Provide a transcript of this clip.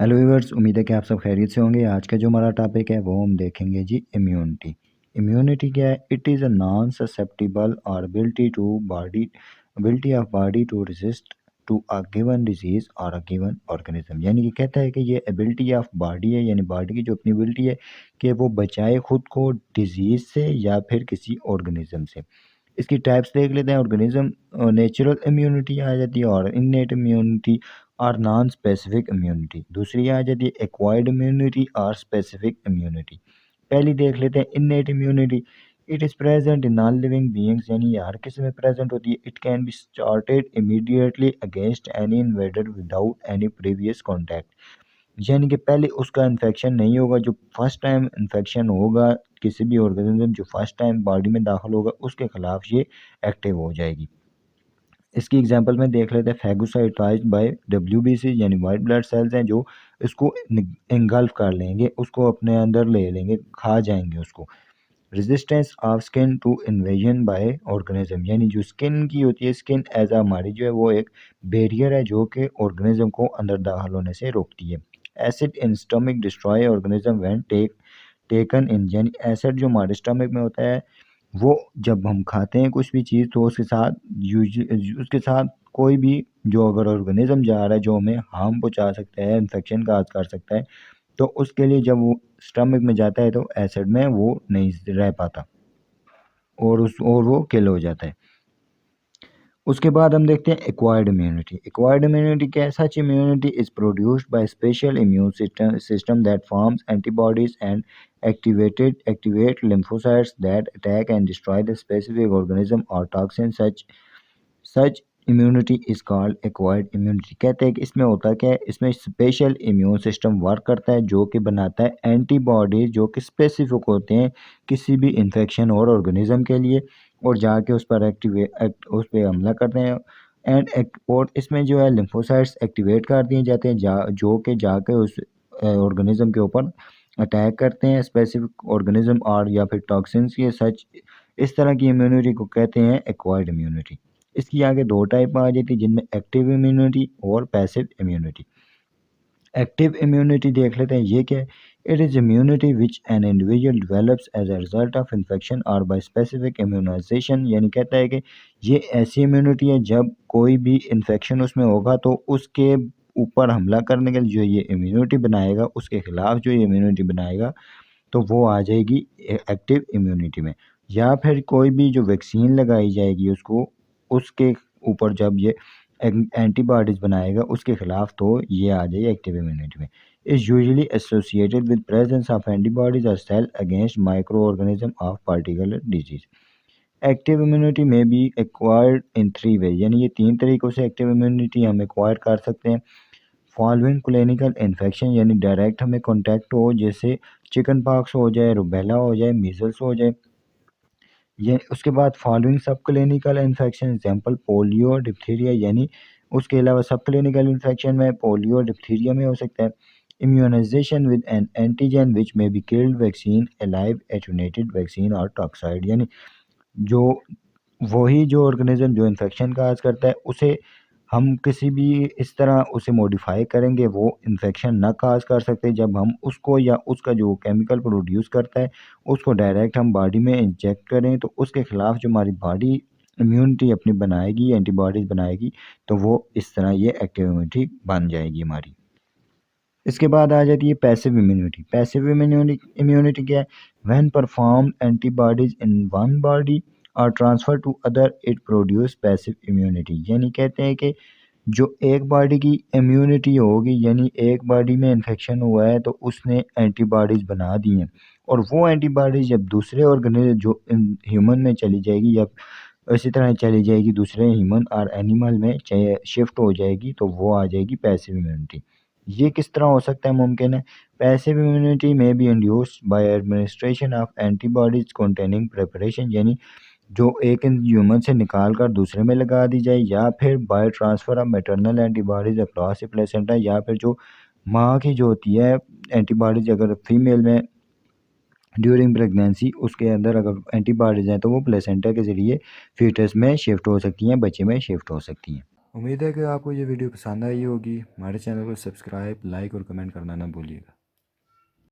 Hello viewers, उम्मीद है कि आप सब खैरियत से होंगे। आज का जो हमारा टॉपिक है वो हम देखेंगे जी इम्यूनिटी। इम्यूनिटी क्या है? It is a non susceptible और ability of body to resist to a given disease और अ गिवन ऑर्गेनिज्म। यानी कि कहता है कि ये एबिलिटी ऑफ बॉडी है, यानी बॉडी की जो अपनी एबिलिटी है कि वो बचाए खुद को डिजीज से या फिर किसी ऑर्गेनिज्म से। इसकी टाइप्स देख लेते हैं। ऑर्गेनिज्म नेचुरल इम्यूनिटी आ जाती है और इननेट इम्यूनिटी और नॉन स्पेसिफिक इम्यूनिटी। दूसरी आ जाती है एक्वायर्ड इम्यूनिटी और स्पेसिफिक इम्यूनिटी। पहली देख लेते हैं innate immunity. It is present in non living beings, यानी ये हर किसी में प्रेजेंट होती है। It can be started immediately against any invader without any previous contact. यानी कि पहले उसका इन्फेक्शन नहीं होगा, जो फर्स्ट टाइम इन्फेक्शन होगा किसी भी ऑर्गेनिज्म जो फर्स्ट टाइम बॉडी में दाखिल होगा उसके खिलाफ ये एक्टिव हो जाएगी। इसकी एग्जांपल में देख लेते हैं फैगोसाइटाइज्ड बाय डब्ल्यूबीसी, यानी वाइट ब्लड सेल्स हैं जो इसको इंगल्फ कर लेंगे, उसको अपने अंदर ले लेंगे, खा जाएंगे उसको। Resistance of skin to invasion by organism, यानी जो स्किन की होती है, स्किन एज आ हमारी जो है वो एक बैरियर है जो कि ऑर्गेनिज्म को अंदर दाखिल होने से रोकती है। Acid in stomach destroy organism when taken in, यानी एसिड जो हमारे स्टमक में होता है वो जब हम खाते हैं कुछ भी चीज़ तो उसके साथ कोई भी जो अगर ऑर्गेनिज्म जा रहा है जो हमें हार्म पहुंचा सकता है, इन्फेक्शन काज कर सकता है, तो उसके लिए जब वो स्टमक में जाता है तो एसिड में वो नहीं रह पाता और वो किल हो जाता है। उसके बाद हम देखते हैं एक्वायर्ड इम्यूनिटी। एक्वायर्ड इम्यूनिटी क्या है? Such immunity is produced by special immune system that forms antibodies and activate lymphocytes that attack and destroy the specific organism or toxin। Such immunity is called acquired immunity. कहते हैं कि इसमें होता क्या है, इसमें स्पेशल इम्यून सिस्टम वर्क करता है जो कि बनाता है एंटीबॉडीज जो कि स्पेसिफिक होते हैं किसी भी इन्फेक्शन और ऑर्गेनिज्म के लिए, और जाके उस पर उस पर हमला करते हैं। और इसमें जो है लिम्फोसाइट्स एक्टिवेट कर दिए जाते हैं जो कि जाके उस ऑर्गेनिज्म के ऊपर अटैक करते हैं, स्पेसिफिक ऑर्गेनिज्म और या फिर टॉक्सिन्स के। सच इस तरह की इम्यूनिटी को कहते हैं एक्वायर्ड इम्यूनिटी। इसकी आगे दो टाइप आ जाती है जिनमें एक्टिव इम्यूनिटी और पैसिव इम्यूनिटी। एक्टिव इम्यूनिटी देख लेते हैं, ये क्या है? It is immunity which an individual develops as a result of infection और बाय स्पेसिफिक इम्यूनाइजेशन। यानी कहता है कि ये ऐसी इम्यूनिटी है जब कोई भी इन्फेक्शन उसमें होगा तो उसके ऊपर हमला करने के लिए जो ये इम्यूनिटी बनाएगा, उसके खिलाफ जो ये इम्यूनिटी बनाएगा तो वो आ जाएगी एक्टिव इम्यूनिटी में। या फिर कोई भी जो वैक्सीन लगाई जाएगी उसको, उसके ऊपर जब ये एंटीबॉडीज बनाएगा उसके खिलाफ तो ये आ जाएगी एक्टिव इम्यूनिटी में। Is usually associated with presence of antibodies और cell against micro organism of particular disease. Active immunity में be acquired in three way, यानी ये तीन तरीकों से एक्टिव इम्यूनिटी हम एक्वायर कर सकते हैं। फॉलोइंग क्लिनिकल इन्फेक्शन, यानी डायरेक्ट हमें कॉन्टैक्ट हो, जैसे चिकन पॉक्स हो जाए, रुबेला हो जाए, मीजल्स हो जाए। ये उसके बाद following sub clinical infection example polio, diphtheria, यानी उसके अलावा सब क्लिनिकल इन्फेक्शन में पोलियो डिप्थीरिया में हो सकता है। Immunisation with an antigen which में be killed vaccine alive attenuated vaccine और टॉक्साइड, यानी जो वही जो ऑर्गेनिज्म जो इन्फेक्शन काज करता है उसे हम किसी भी इस तरह उसे मॉडिफाई करेंगे वो इन्फेक्शन ना काज कर सकते जब हम उसको या उसका जो केमिकल प्रोड्यूस करता है उसको डायरेक्ट हम बॉडी में इंजेक्ट करें, तो उसके खिलाफ जो हमारी बॉडी इम्यूनिटी अपनी बनाएगी, एंटीबॉडीज बनाएगी, तो वो इस तरह ये एक्टिव इम्यूनिटी बन जाएगी हमारी। इसके बाद आ जाती है पैसिव इम्यूनिटी। पैसिव इम्यूनिटी क्या है? When perform antibodies in one body और transfer to other it produce passive immunity. यानी कहते हैं कि जो एक बॉडी की इम्यूनिटी होगी, यानी एक बॉडी में इन्फेक्शन हुआ है तो उसने एंटीबॉडीज बना दी हैं, और वो एंटीबॉडीज जब दूसरे ऑर्गेनिज्म जो ह्यूमन में चली जाएगी या इसी तरह चली जाएगी दूसरे ह्यूमन और एनिमल में चाहे शिफ्ट हो जाएगी, तो वो आ जाएगी पैसिव इम्यूनिटी। ये किस तरह हो सकता है? मुमकिन है। पैसिव इम्यूनिटी में be induced by administration of antibodies containing preparation, यानी जो एक ह्यूमन से निकाल कर दूसरे में लगा दी जाए, या फिर by transfer of maternal antibodies across the placenta, या फिर जो माँ की जो होती है एंटीबॉडीज अगर फीमेल में ड्यूरिंग प्रेगनेंसी उसके अंदर अगर एंटीबॉडीज हैं तो वो प्लेसेंटा के ज़रिए फीटस में शिफ्ट हो सकती हैं, बच्चे में शिफ्ट हो सकती हैं। उम्मीद है कि आपको ये वीडियो पसंद आई होगी। हमारे चैनल को सब्सक्राइब, लाइक और कमेंट करना ना भूलिएगा।